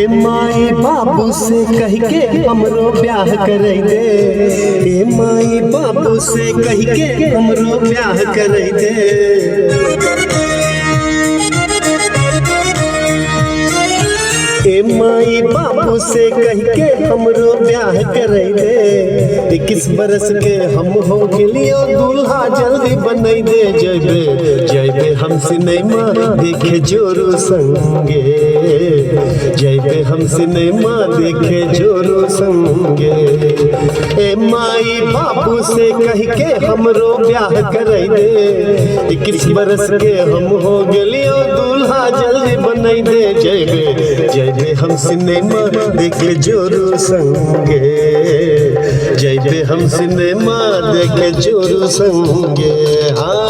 ए माई बाबू से कह के हमरो ब्याह कर दे, ए माई बाबू से कह के हमरो ब्याह कर दे। ए माई बाबू से कह के हमरो ब्याह कर दे, 21 बरस के हम हो गेलियो दूल्हा जल्दी बनई दे। जयबे हम सिनेमा देखे जोरू संगे, जयबे हम सिनेमा देखे जोरू संगे। ए माई बाबू से कह के हमरो ब्याह कर दे, 21 बरस के हम हो गेलियो दूल्हा जल्दी बनई दे। जयबे हम सिनेमा देखे जोरू संगे, जयबे हम सिनेमा देखे जोरू संगे। हाँ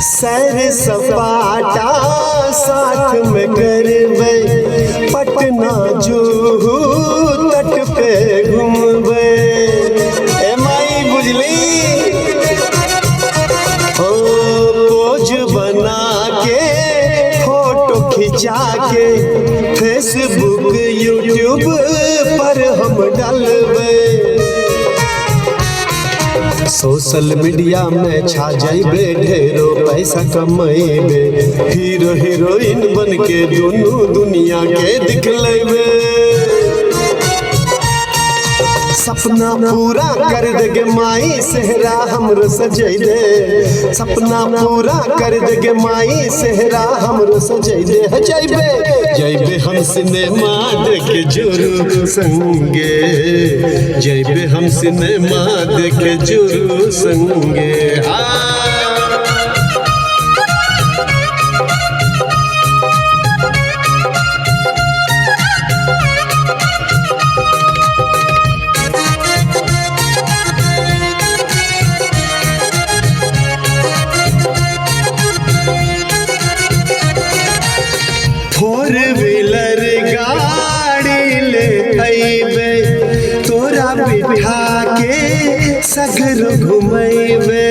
सैर सपाटा साथ में करबे, पटना जुहू तट पे घूमबे। ए माई बुझली ओ पोज बना के फोटो खिंचा के फेसबुक यूट्यूब पर हम डालबे। सोशल मीडिया में छा जाइबे, ढेरों पैसा कमाइबे, हीरो हीरोइन बन के दोनों दुनिया के दिखलेबे। सपना पूरा कर देगे माई सेहरा हमरो सजै दे, सपना पूरा कर देगे माई सेहरा हमरो सजै दे। जयबे हम सिनेमा देखे जोरू संगे, जयबे हम सिनेमा देखे जोरू संगे। फोर व्हीलर गाड़ी ले अइबे, तोरा बिठा के सगर घुमैबे।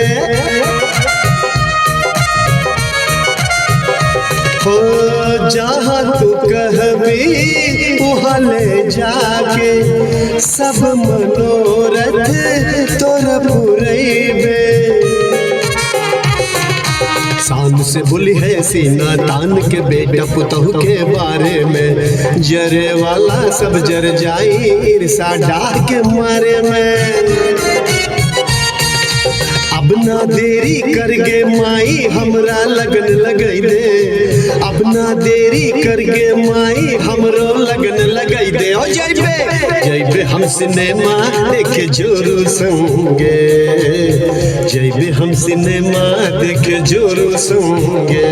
हो जहाँ तू कहबी वहाँ ले जाके सब मनोरथ तोरा पुरैबे। शान से बोली है सीना तान के बेटा पुतहु के बारे में, जरे वाला सब जर जाई ईर्षा डाह के मारे में। अब ना देरी कर गे माई हमरा लगन लगई दे, अब ना देरी कर गे माई हमरो लगन लगई दे। ओ जयबे हम सिनेमा देखे जोरू संगे, जयबे हम सिनेमा देखे जोरू संगे।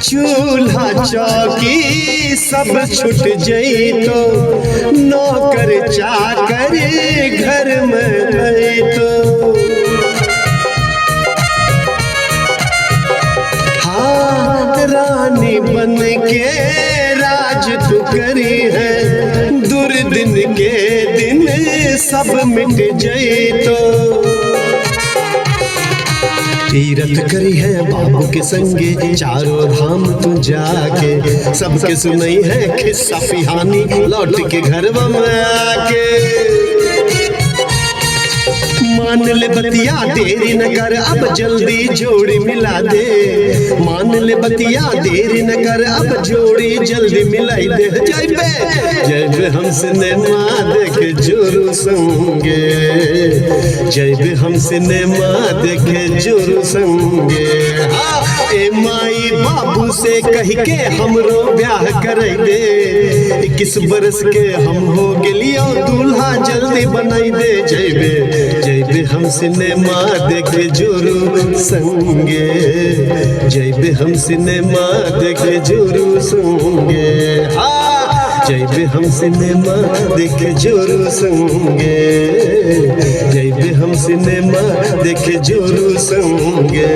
चूल्हा चौकी सब छूट जइतो, नौकर चाकर घर में रहितो। हाँ रानी बन के राज तू करी है, दुर्दिन के दिन सब मिट जइतो। तीरथ करी है बाबू के संगे, चारों धाम तू जाके, सबके सुनई है खिस्सा फिहानी लौट के घर में आके। मान ले बतिया देरी न कर अब जल्दी जोड़ी मिला दे, मान ले बतिया देरी न कर अब जोड़ी जल्दी मिलाई दे। जयबे हम सिनेमा देखे जोरू संगे, जयबे हम सिनेमा देखे जोरू संगे। ए माई बाबू से कह के हमरो ब्याह कराई दे 21 बरस के हम हो गेलियो दूल्हा जल्दी बनाई दे जैबे हम सिनेमा देखे जोरू संगे जैबे हम सिनेमा देखे जोरू संगे जैबे हम सिनेमा देखे जोरू संगे जैबे हम सिनेमा देखे जोरू संगे।